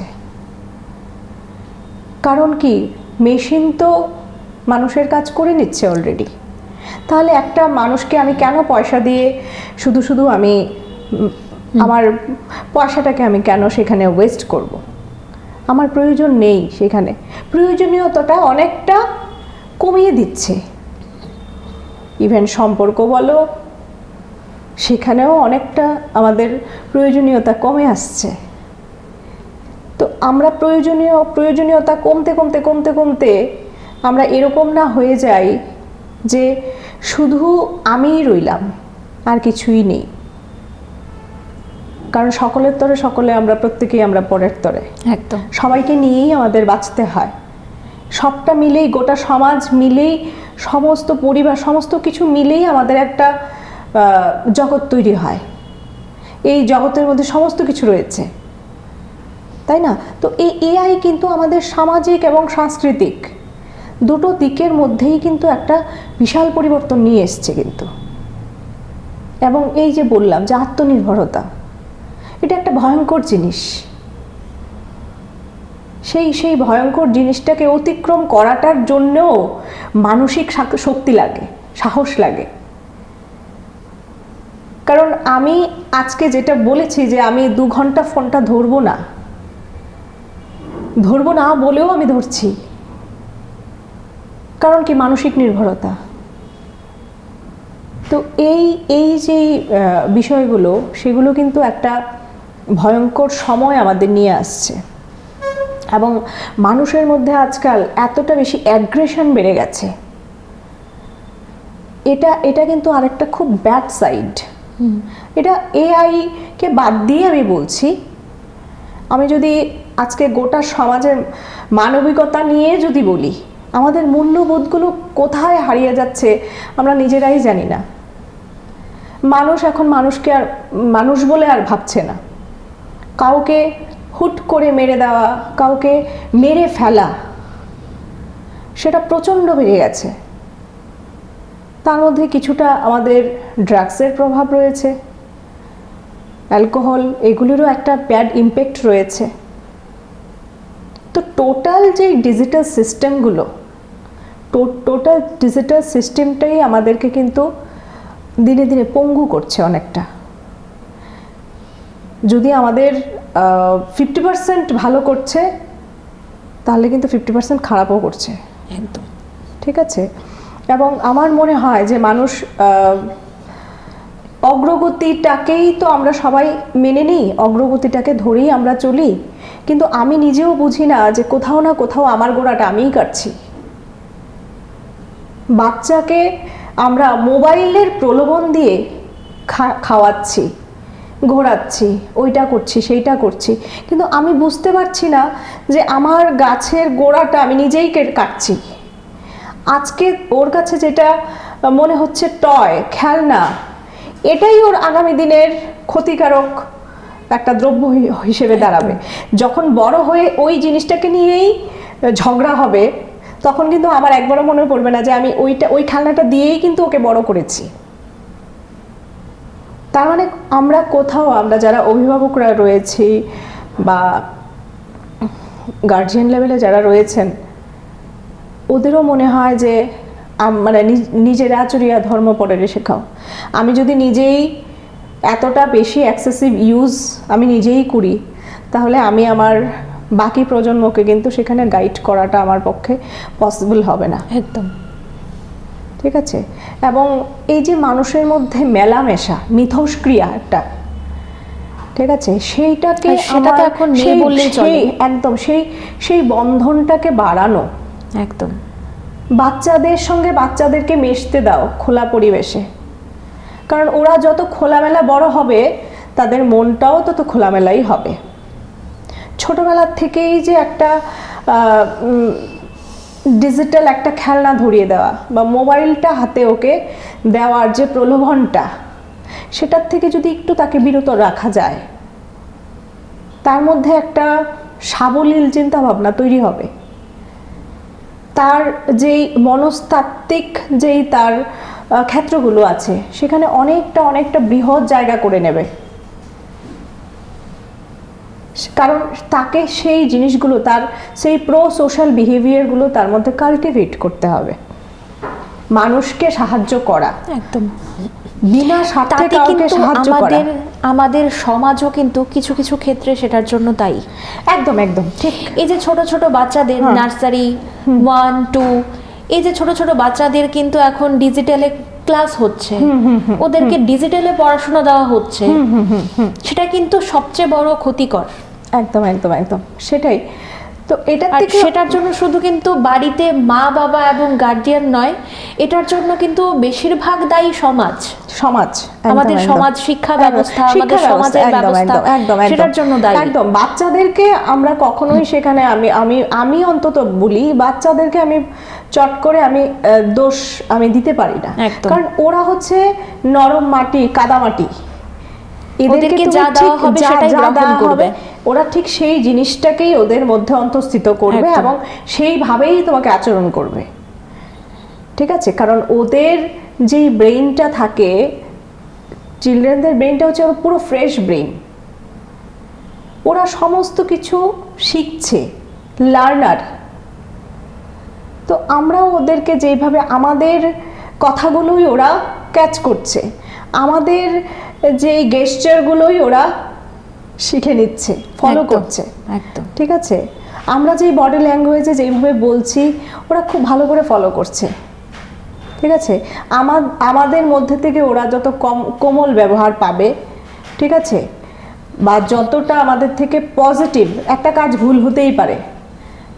কারণ কি, মেশিন তো মানুষের কাজ করে নিচ্ছে অলরেডি। তাহলে একটা মানুষকে আমি কেন পয়সা দিয়ে শুধু শুধু আমি আমার পয়সাটাকে আমি কেন সেখানে ওয়েস্ট করব? আমার প্রয়োজন নেই। সেখানে প্রয়োজনীয়তাটা অনেকটা কমিয়ে দিচ্ছে। ইভেন সম্পর্ক বলো, সেখানেও অনেকটা আমাদের প্রয়োজনীয়তা কমে আসছে। তো আমরা প্রয়োজনীয়তা কমতে কমতে কমতে কমতে আমরা এরকম না হয়ে যাই যে শুধু আমিই রইলাম, আর কিছুই নেই। কারণ সকলের তরে সকলে, আমরা প্রত্যেকেই আমরা পরের তরে। একদম, সবাইকে নিয়েই আমাদের বাঁচতে হয়। সবটা মিলেই, গোটা সমাজ মিলেই, সমস্ত পরিবার, সমস্ত কিছু মিলেই আমাদের একটা জগৎ তৈরি হয়। এই জগতের মধ্যে সমস্ত কিছু রয়েছে, তাই না? তো এই এআই কিন্তু আমাদের সামাজিক এবং সাংস্কৃতিক দুটো দিকের মধ্যেই কিন্তু একটা বিশাল পরিবর্তন নিয়ে এসছে কিন্তু। এবং এই যে বললাম যে আত্মনির্ভরতা, এটা একটা ভয়ঙ্কর জিনিস। সেই ভয়ঙ্কর জিনিসটাকে অতিক্রম করাটার জন্যও মানসিক শক্তি লাগে, সাহস লাগে। কারণ আমি আজকে যেটা বলেছি যে আমি 2 ঘন্টা ফোনটা ধরবো না বলেও আমি ধরছি। কারণ কি, মানসিক নির্ভরতা। তো এই যে বিষয়গুলো, সেগুলো কিন্তু একটা ভয়ঙ্কর সময় আমাদের নিয়ে আসছে। এবং মানুষের মধ্যে আজকাল এতটা বেশি অ্যাগ্রেশন বেড়ে গেছে, এটা কিন্তু আরেকটা খুব ব্যাড সাইড। এটা এআই কে বাদ দিয়ে আমি বলছি, আমি যদি আজকে গোটা সমাজের মানবিকতা নিয়ে যদি বলি, আমাদের মূল্যবোধগুলো কোথায় হারিয়ে যাচ্ছে আমরা নিজেরাই জানি না। মানুষ এখন মানুষকে আর মানুষ বলে আর ভাবছে না। কাউকে হুট করে মেরে দেওয়া, কাউকে মেরে ফেলা, সেটা প্রচণ্ড বেড়ে গেছে। তার মধ্যে কিছুটা আমাদের ড্রাগসের প্রভাব রয়েছে, অ্যালকোহল, এগুলিরও একটা ব্যাড ইমপ্যাক্ট রয়েছে। তো টোটাল যে ডিজিটাল সিস্টেমগুলো, টোটাল ডিজিটাল সিস্টেমটাই আমাদেরকে কিন্তু দিনে দিনে পঙ্গু করছে অনেকটা। যদি আমাদের 50% ভালো করছে, তাহলে কিন্তু 50% খারাপও করছে। একদম ঠিক আছে। এবং আমার মনে হয় যে মানুষ অগ্রগতিটাকেই তো আমরা সবাই মেনে নিই, অগ্রগতিটাকে ধরেই আমরা চলি, কিন্তু আমি নিজেও বুঝি না যে কোথাও না কোথাও আমার গোড়াটা আমিই কাটছি। বাচ্চাকে আমরা মোবাইলের প্রলোভন দিয়ে খাওয়াচ্ছি, ঘোরাচ্ছি, ওইটা করছি, সেইটা করছি, কিন্তু আমি বুঝতে পারছি না যে আমার গাছের গোড়াটা আমি নিজেই কাটছি। আজকে ওর কাছে যেটা মনে হচ্ছে টয়, খেলনা, এটাই ওর আগামী দিনের ক্ষতিকারক একটা দ্রব্য হিসেবে দাঁড়াবে। যখন বড় হয়ে ওই জিনিসটাকে নিয়েই ঝগড়া হবে, তখন কিন্তু আমার একবারও মনে পড়বে না যে আমি ওই খেলনাটা দিয়েই কিন্তু ওকে বড় করেছি। তার মানে আমরা যারা অভিভাবকরা রয়েছি বা গার্জিয়ান লেভেলে যারা রয়েছেন, ওদেরও মনে হয় যে মানে নিজের আচরিয়া ধর্ম পরের শেখাও। আমি যদি নিজেই এতটা বেশি এক্সেসিভ ইউজ আমি নিজেই করি, তাহলে আমি আমার বাকি প্রজন্মকে কিন্তু সেখানে গাইড করাটা আমার পক্ষে পসিবল হবে না। একদম ঠিক আছে। এবং এই যে মানুষের মধ্যে মেলামেশা, মিথস্ক্রিয়া একটা, ঠিক আছে, সেইটাকে আর সেটা তো এখন নেই বললেই চলে। একদম সেই বন্ধনটাকে বাড়ানো, একদম বাচ্চাদের সঙ্গে বাচ্চাদেরকে মিশতে দাও খোলা পরিবেশে, কারণ ওরা যত খোলামেলা বড় হবে তাদের মনটাও তত খোলামেলাই হবে। ছোটবেলার থেকেই যে একটা ডিজিটাল একটা খেলনা ধরিয়ে দেওয়া বা মোবাইলটা হাতে ওকে দেওয়ার যে প্রলোভনটা, সেটার থেকে যদি একটু তাকে বিরত রাখা যায়, তার মধ্যে একটা সাবলীল চিন্তা ভাবনা তৈরি হবে। তার যেই মনস্তাত্ত্বিক যেই তার ক্ষেত্রগুলো আছে সেখানে অনেকটা বৃহৎ জায়গা করে নেবে, কারণ তাকে সেই জিনিসগুলো, তার সেই প্রো সোশ্যাল বিহেভিয়ারগুলো তার মধ্যে কাল্টিভেট করতে হবে। মানুষকে সাহায্য করা, একদম, বিনা স্বার্থে তাতে কাউকে কিন্তু সাহায্য করা। আমাদের সমাজও কিন্তু কিছু কিছু ক্ষেত্রে সেটার জন্য দায়ী। একদম ঠিক। এই যে ছোট ছোট বাচ্চাদের নার্সারি 1, 2, এই যে ছোট ছোট বাচ্চাদের কিন্তু এখন ডিজিটালে ক্লাস হচ্ছে, ওদেরকে ডিজিটালে পড়াশোনা দেওয়া হচ্ছে, সেটা কিন্তু সবচেয়ে বড় ক্ষতিকর। একদম সেটাই তো। এটার আর থেকে সেটার জন্য শুধু কিন্তু বাড়িতে মা বাবা এবং গার্ডিয়ান নয়, এটার জন্য কিন্তু বেশিরভাগ দায়ী সমাজ, আমাদের সমাজ, শিক্ষা ব্যবস্থা, আমাদের সমাজের ব্যবস্থা, সেটার জন্য দায়ী। একদম বাচ্চাদেরকে আমরা কখনোই সেখানে আমি অন্তত বলি, বাচ্চাদেরকে আমি চট করে দোষ দিতে পারি না, কারণ ওরা হচ্ছে নরম মাটি, কাদা মাটি। এদেরকে যা দেওয়া হবে সেটাই গ্রহণ করবে, ওরা ঠিক সেই জিনিসটাকেই ওদের মধ্যে অন্তঃস্থিত করবে এবং সেইভাবেই তোমাকে আচরণ করবে। ঠিক আছে, কারণ ওদের যেই ব্রেইনটা থাকে, চিলড্রেনদের ব্রেইনটা হচ্ছে পুরো ফ্রেশ ব্রেইন, ওরা সমস্ত কিছু শিখছে, লার্নার। তো আমরাও ওদেরকে যেভাবে আমাদের কথাগুলোই ওরা ক্যাচ করছে, আমাদের যে গেস্টারগুলোই ওরা শিখে নিচ্ছে, ফলো করছে। একদম ঠিক আছে, আমরা যে বডি ল্যাঙ্গুয়েজে যেভাবে বলছি ওরা খুব ভালো করে ফলো করছে। ঠিক আছে, আমাদের মধ্যে থেকে ওরা যত কোমল ব্যবহার পাবে, ঠিক আছে, বা যতটা আমাদের থেকে পজিটিভ, একটা কাজ ভুল হতেই পারে,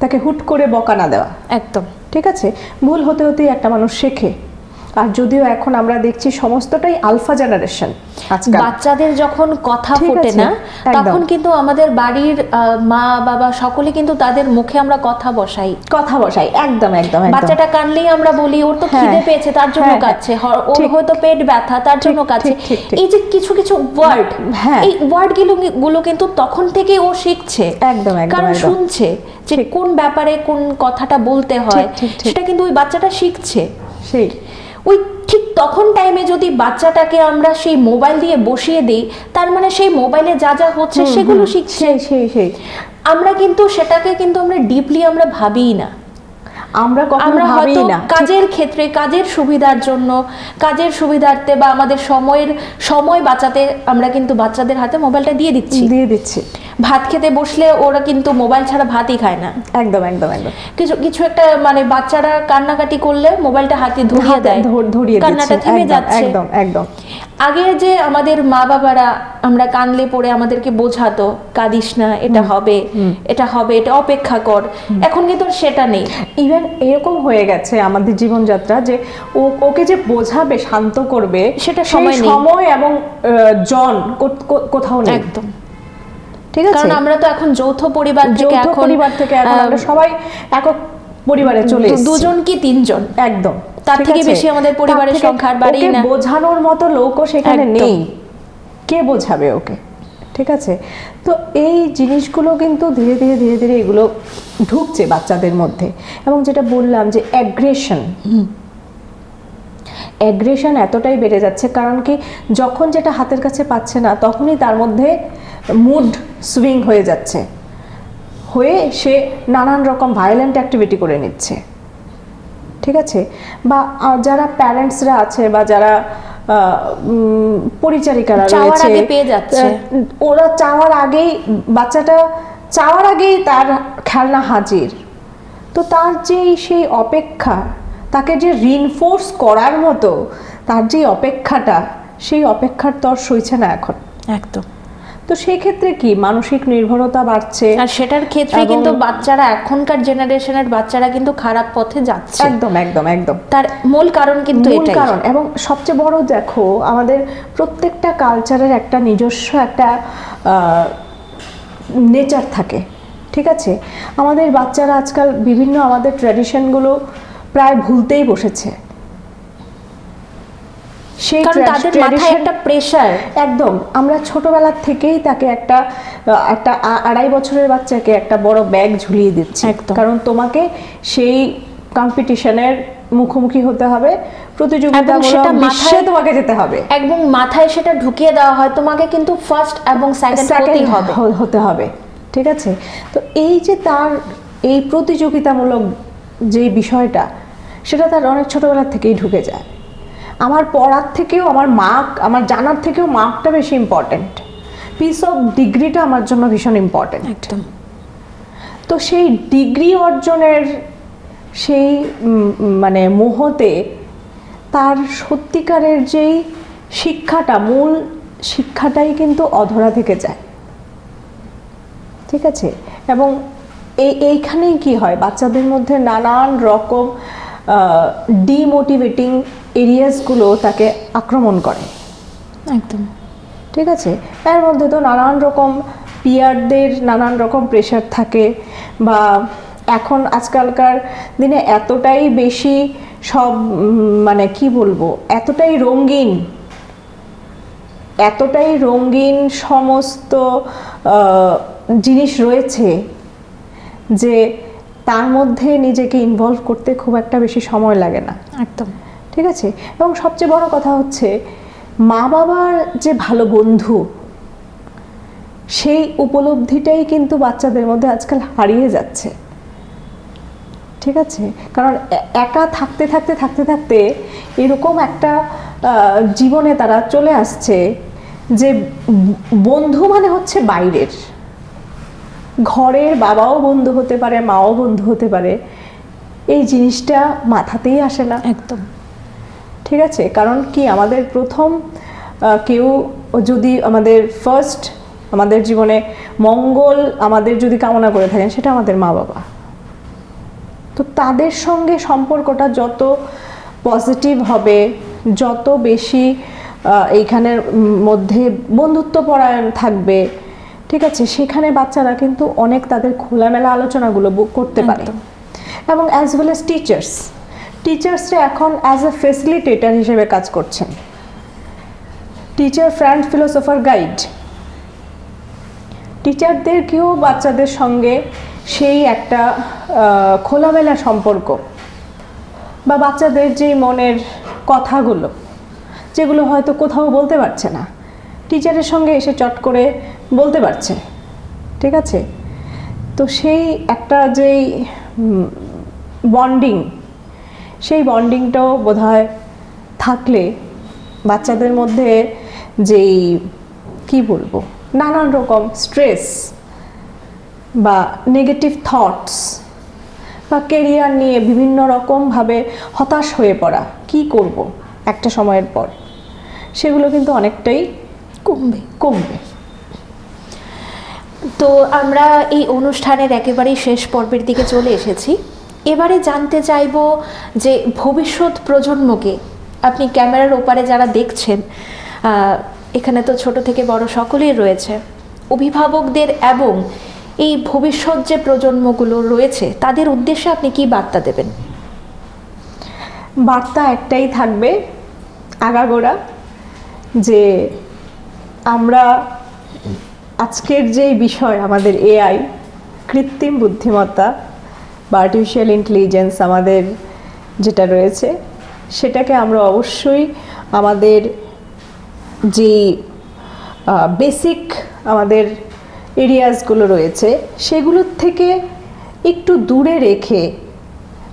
তাকে হুট করে বকা না দেওয়া। একদম ঠিক আছে, ভুল হতেই একটা মানুষ শেখে। আর যদিও এখন আমরা দেখছি সমস্তটাই আলফা জেনারেশন, বাচ্চাদের যখন কথা ফোটে না তখন কিন্তু আমাদের বাড়ির মা বাবা সকলে কিন্তু তাদের মুখে আমরা কথা বসাই। একদম বাচ্চাটা কাঁদলেই আমরা বলি ওর তো খিদে পেয়েছে তার জন্য কাঁদছে, ওর হয়তো পেট ব্যথা তার জন্য কাঁদছে। এই যে কিছু কিছু ওয়ার্ড, এই ওয়ার্ড গুলো কিন্তু তখন থেকে ও শিখছে, কারণ শুনছে যে কোন ব্যাপারে কোন কথাটা বলতে হয়, সেটা কিন্তু ওই বাচ্চাটা শিখছে। সেই ওই ঠিক তখন টাইমে যদি বাচ্চাটাকে আমরা সেই মোবাইল দিয়ে বসিয়ে দিই, তার মানে সেই মোবাইলে যা যা হচ্ছে সেগুলো শিখছে। সেই আমরা কিন্তু সেটাকে কিন্তু আমরা ডিপলি আমরা ভাবিই না, আমরা হয়তো কাজের ক্ষেত্রে, কাজের সুবিধার জন্য, কাজের সুবিধার্থে বা আমাদের সময় বাঁচাতে আমরা কিন্তু বাচ্চাদের হাতে মোবাইলটা দিয়ে দিচ্ছি। ভাত খেতে বসলে ওরা কিন্তু মোবাইল ছাড়া ভাতই খায় না। একদম কিছু একটা মানে বাচ্চারা কান্নাকাটি করলে মোবাইলটা হাতে ধরিয়ে দেয়, কান্নাটা থেমে যাচ্ছে। একদম আগে যে আমাদের মা বাবারা আমরা কানলে পড়ে আমাদেরকে বোঝাতো, কাঁদিস না, এটা হবে, এটা অপেক্ষা কর, এখন কিন্তু সেটা নেই। ইভেন এরকম হয়ে গেছে আমাদের জীবনযাত্রা যে ওকে যে বোঝাবে, শান্ত করবে, সেটা সময় এবং জন কোথাও নেই। একদম ঠিক আছে, কারণ আমরা তো এখন যৌথ পরিবার থেকে এখন আমরা সবাই একক পরিবারে চলে এসেছি, 2 জন কি 3 জন, একদম তার থেকে বেশি আমাদের পরিবারের সংখ্যার বাড়ি না। বোঝানোর মতো লোকও সেখানে নেই, কে বোঝাবে ওকে? ঠিক আছে, তো এই জিনিসগুলো কিন্তু ধীরে ধীরে এগুলো ঢুকছে বাচ্চাদের মধ্যে। এবং যেটা বললাম যে অ্যাগ্রেশন এতটাই বেড়ে যাচ্ছে, কারণ কি যখন যেটা হাতের কাছে পাচ্ছে না তখনই তার মধ্যে মুড সুইং হয়ে যাচ্ছে, হয়ে সে নানান রকম ভায়োলেন্ট অ্যাক্টিভিটি করে নিচ্ছে। ঠিক আছে, বা যারা প্যারেন্টসরা আছে বা যারা পরিচারিকারা রয়েছে, ওরা বাচ্চাটা চাওয়ার আগেই তার খেলনা হাজির। তো তার সেই অপেক্ষা, তাকে যে রিনফোর্স করার মতো তার যে অপেক্ষাটা, সেই অপেক্ষার তর সইছে না এখন। একদম তো সেই ক্ষেত্রে কি মানসিক নির্ভরতা বাড়ছে, আর সেটার ক্ষেত্রে এবং- কিন্তু বাচ্চারা, এখনকার জেনারেশনের বাচ্চারা কিন্তু খারাপ পথে যাচ্ছে। একদম একদম একদম তার মূল কারণ কিন্তু মূল এটাই। কারণ। এবং সবচেয়ে বড় দেখো, আমাদের প্রত্যেকটা কালচারের একটা নিজস্ব একটা নেচার থাকে, ঠিক আছে? আমাদের বাচ্চারা আজকাল বিভিন্ন আমাদের ট্র্যাডিশনগুলো প্রায় ভুলতেই বসেছে। সেই কারণ তাদের মাথায় tradition- একটা প্রেশার। একদম, আমরা ছোটবেলার থেকেই তাকে একটা 2.5 বছরের বাচ্চাকে একটা বড় ব্যাগ ঝুলিয়ে দিচ্ছি, একদম। কারণ তোমাকে সেই কম্পিটিশনের মুখোমুখি হতে হবে, প্রতিযোগিতামূলক সেটা বিশ্বে মাথায়- তোমাকে যেতে হবে, একদম মাথায় সেটা ঢুকিয়ে দেওয়া হয়, তোমাকে কিন্তু ফার্স্ট এবং সেকেন্ড হতেই হবে। হতে হবে, ঠিক আছে? তো এই যে তার এই প্রতিযোগিতামূলক যে বিষয়টা, সেটা তার অনেক ছোটবেলার থেকেই ঢুকে যায়। আমার পড়ার থেকেও আমার জানার থেকেও মার্কটা বেশি ইম্পর্ট্যান্ট, পিস অফ ডিগ্রিটা আমার জন্য ভীষণ ইম্পর্ট্যান্ট। একদম। তো সেই ডিগ্রি অর্জনের সেই মানে মোহতে তার সত্যিকারের যেই শিক্ষাটা, মূল শিক্ষাটাই কিন্তু অধরা থেকে যায়, ঠিক আছে? এবং এইখানেই কি হয়, বাচ্চাদের মধ্যে নানান রকম ডিমোটিভেটিং এরিয়াসগুলো তাকে আক্রমণ করে, একদম। ঠিক আছে? এর মধ্যে তো নানান রকম পিয়ারদের নানান রকম প্রেশার থাকে, বা এখন আজকালকার দিনে এতটাই বেশি সব মানে কি বলবো, এতটাই রঙিন সমস্ত জিনিস রয়েছে যে তার মধ্যে নিজেকে ইনভলভ করতে খুব একটা বেশি সময় লাগে না, একদম। ঠিক আছে? এবং সবচেয়ে বড় কথা হচ্ছে, মা বাবার যে ভালো বন্ধু, সেই উপলব্ধিটাই কিন্তু বাচ্চাদের মধ্যে আজকাল হারিয়ে যাচ্ছে, ঠিক আছে? কারণ একা থাকতে থাকতে থাকতে থাকতে এরকম একটা জীবনে তারা চলে আসছে যে বন্ধু মানে হচ্ছে বাইরের, ঘরের বাবাও বন্ধু হতে পারে, মাও বন্ধু হতে পারে, এই জিনিসটা মাথাতেই আসে না, একদম। ঠিক আছে? কারণ কি, আমাদের প্রথম কেউ যদি আমাদের ফার্স্ট আমাদের জীবনে মঙ্গল আমাদের যদি কামনা করে থাকেন, সেটা আমাদের মা বাবা। তো তাদের সঙ্গে সম্পর্কটা যত পজিটিভ হবে, যত বেশি এইখানের মধ্যে বন্ধুত্বপরায়ণ থাকবে, ঠিক আছে, সেখানে বাচ্চারা কিন্তু অনেক তাদের খোলামেলা আলোচনাগুলো করতে পারে। একদম। এবং অ্যাজ ওয়েল অ্যাজ টিচার্সরা এখন অ্যাজ এ ফেসিলিটেটর হিসেবে কাজ করছেন, টিচার ফ্রেন্ড ফিলোসফার গাইড। টিচারদেরকেও বাচ্চাদের সঙ্গে সেই একটা খোলামেলা সম্পর্ক, বা বাচ্চাদের যে মনের কথাগুলো, যেগুলো হয়তো কোথাও বলতে পারছে না, টিচারের সঙ্গে এসে চট করে বলতে পারছে, ঠিক আছে? তো সেই একটা যেই বন্ডিং, সেই বন্ডিংটাও বোধহয় থাকলে বাচ্চাদের মধ্যে যেই কি বলবো, নানান রকম স্ট্রেস বা নেগেটিভ থটস বা কেরিয়ার নিয়ে বিভিন্ন রকমভাবে হতাশ হয়ে পড়া, কি করব একটা সময়ের পর, সেগুলো কিন্তু অনেকটাই কমবে। তো আমরা এই অনুষ্ঠানের একেবারেই শেষ পর্বের দিকে চলে এসেছি। এবারে জানতে চাইব যে ভবিষ্যৎ প্রজন্মকে, আপনি ক্যামেরার ওপারে যারা দেখছেন, এখানে তো ছোট থেকে বড় সকলেই রয়েছে, অভিভাবকদের এবং এই ভবিষ্যৎ যে প্রজন্মগুলো রয়েছে তাদের উদ্দেশ্যে আপনি কি বার্তা দেবেন? বার্তা একটাই থাকবে আগাগোড়া, যে আমরা আজকের যেই বিষয় আমাদের এআই, কৃত্রিম বুদ্ধিমত্তা বা আর্টিফিশিয়াল ইন্টেলিজেন্স আমাদের যেটা রয়েছে, সেটাকে আমরা অবশ্যই আমাদের যে বেসিক আমাদের এরিয়াসগুলো রয়েছে সেগুলোর থেকে একটু দূরে রেখে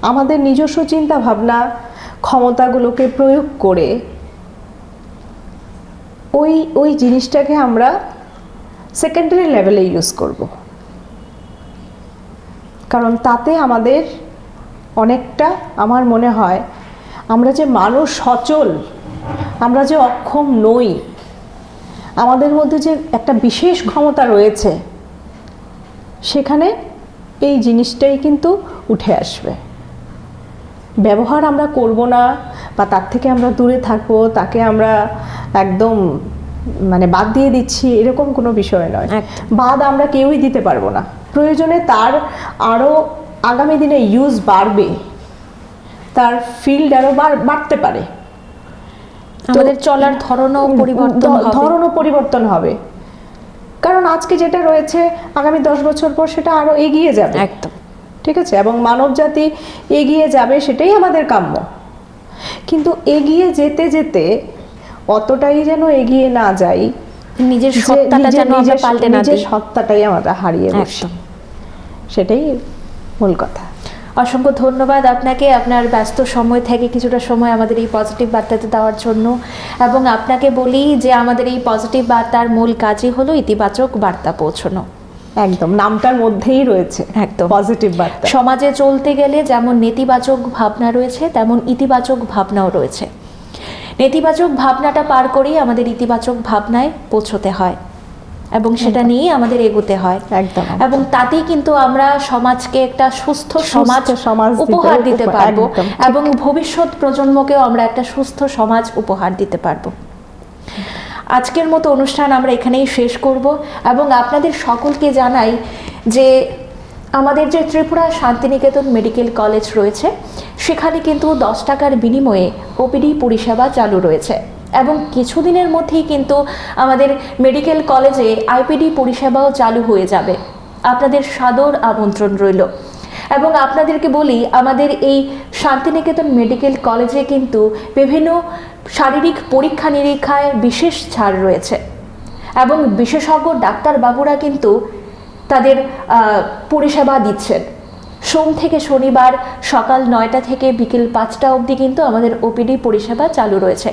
আমাদের নিজস্ব চিন্তা ভাবনা ক্ষমতাগুলোকে প্রয়োগ করে ওই জিনিসটাকে আমরা সেকেন্ডারি লেভেলে ইউজ করব, কারণ তাতে আমাদের অনেকটা, আমার মনে হয়, আমরা যে মানুষ সচল, আমরা যে অক্ষম নই, আমাদের মধ্যে যে একটা বিশেষ ক্ষমতা রয়েছে, সেখানে এই জিনিসটাই কিন্তু উঠে আসবে। ব্যবহার আমরা করব না বা তার থেকে আমরা দূরে থাকবো, তাকে আমরা একদম মানে বাদ দিয়ে দিচ্ছি, এরকম কোনো বিষয় নয়। বাদ আমরা কেউই দিতে পারবো না। প্রয়োজনে তার আরও আগামী দিনে ইউজ বাড়বে, তার ফিল্ড আরও বাড়তে পারে, আমাদের চলার ধরনও পরিবর্তন হবে। কারণ আজকে যেটা রয়েছে আগামী 10 বছর পর সেটা আরো এগিয়ে যাবে। একদম ঠিক আছে, এবং মানব জাতি এগিয়ে যাবে, সেটাই আমাদের কাম্য। কিন্তু এগিয়ে যেতে যেতে অতটাই যেন এগিয়ে না যাই, নিজের সত্তাটা যেন আমরা পাল্টে না দিই, সত্তাটাই আমরা হারিয়ে বসি, সেটাই মূল কথা। অসংখ্য ধন্যবাদ আপনাকে, আপনার ব্যস্ত সময় থেকে কিছুটা সময় আমাদের এই পজিটিভ বার্তাতে দেওয়ার জন্য। এবং আপনাকে বলি যে আমাদের এই পজিটিভ বার্তার মূল কাজই হলো ইতিবাচক বার্তা পৌঁছানো। একদম নামটার মধ্যেই রয়েছে একদম পজিটিভ বার্তা। সমাজে চলতে গেলে যেমন নেতিবাচক ভাবনা রয়েছে, তেমন ইতিবাচক ভাবনাও রয়েছে। নেতিবাচক ভাবনাটা পার করেই আমাদের ইতিবাচক ভাবনায় পৌঁছতে হয় এবং সেটা নিয়েই আমাদের এগোতে হয়। একদম। এবং তাতেই কিন্তু আমরা সমাজকে একটা সুস্থ সমাজ উপহার দিতে পারবো এবং ভবিষ্যৎ প্রজন্মকেও আমরা একটা সুস্থ সমাজ উপহার দিতে পারবো। আজকের মতো অনুষ্ঠান আমরা এখানেই শেষ করব এবং আপনাদের সকলকে জানাই যে আমাদের যে ত্রিপুরা শান্তিনিকেতন মেডিকেল কলেজ রয়েছে, সেখানে কিন্তু 10 টাকার বিনিময়ে ওপিডি পরিষেবা চালু রয়েছে এবং কিছুদিনের মধ্যেই কিন্তু আমাদের মেডিকেল কলেজে আইপিডি পরিষেবাও চালু হয়ে যাবে। আপনাদের সাদর আমন্ত্রণ রইল। এবং আপনাদেরকে বলি, আমাদের এই শান্তিনিকেতন মেডিকেল কলেজে কিন্তু বিভিন্ন শারীরিক পরীক্ষা নিরীক্ষায় বিশেষ ছাড় রয়েছে এবং বিশেষজ্ঞ ডাক্তারবাবুরা কিন্তু তাদের পরিষেবা দিচ্ছেন। সোম থেকে শনিবার সকাল 9টা থেকে বিকেল 5টা অবধি কিন্তু আমাদের ওপিডি পরিষেবা চালু রয়েছে।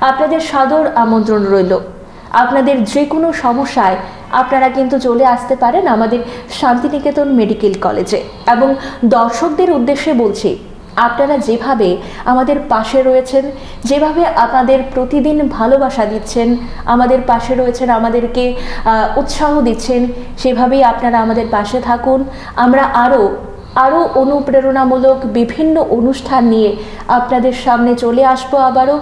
আপনাদের সাদর আমন্ত্রণ রইল। আপনাদের যে কোনো সমস্যায় আপনারা কিন্তু চলে আসতে পারেন আমাদের শান্তিনিকেতন মেডিকেল কলেজে। এবং দর্শকদের উদ্দেশ্যে বলছি, আপনারা যেভাবে আমাদের পাশে রয়েছেন, যেভাবে আপনাদের প্রতিদিন ভালোবাসা দিচ্ছেন, আমাদের পাশে রয়েছেন, আমাদেরকে উৎসাহ দিচ্ছেন, সেভাবেই আপনারা আমাদের পাশে থাকুন। আমরা আরও অনুপ্রেরণামূলক বিভিন্ন অনুষ্ঠান নিয়ে আপনাদের সামনে চলে আসবো আবারও।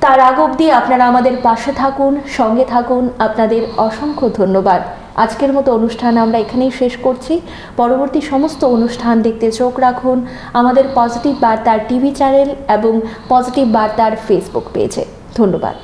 তার আগ অবধি আপনারা আমাদের পাশে থাকুন, সঙ্গে থাকুন। আপনাদের অসংখ্য ধন্যবাদ। আজকের মতো অনুষ্ঠান আমরা এখানেই শেষ করছি। পরবর্তী সমস্ত অনুষ্ঠান দেখতে চোখ রাখুন আমাদের পজিটিভ বার্তার টিভি চ্যানেল এবং পজিটিভ বার্তার ফেসবুক পেজে। ধন্যবাদ।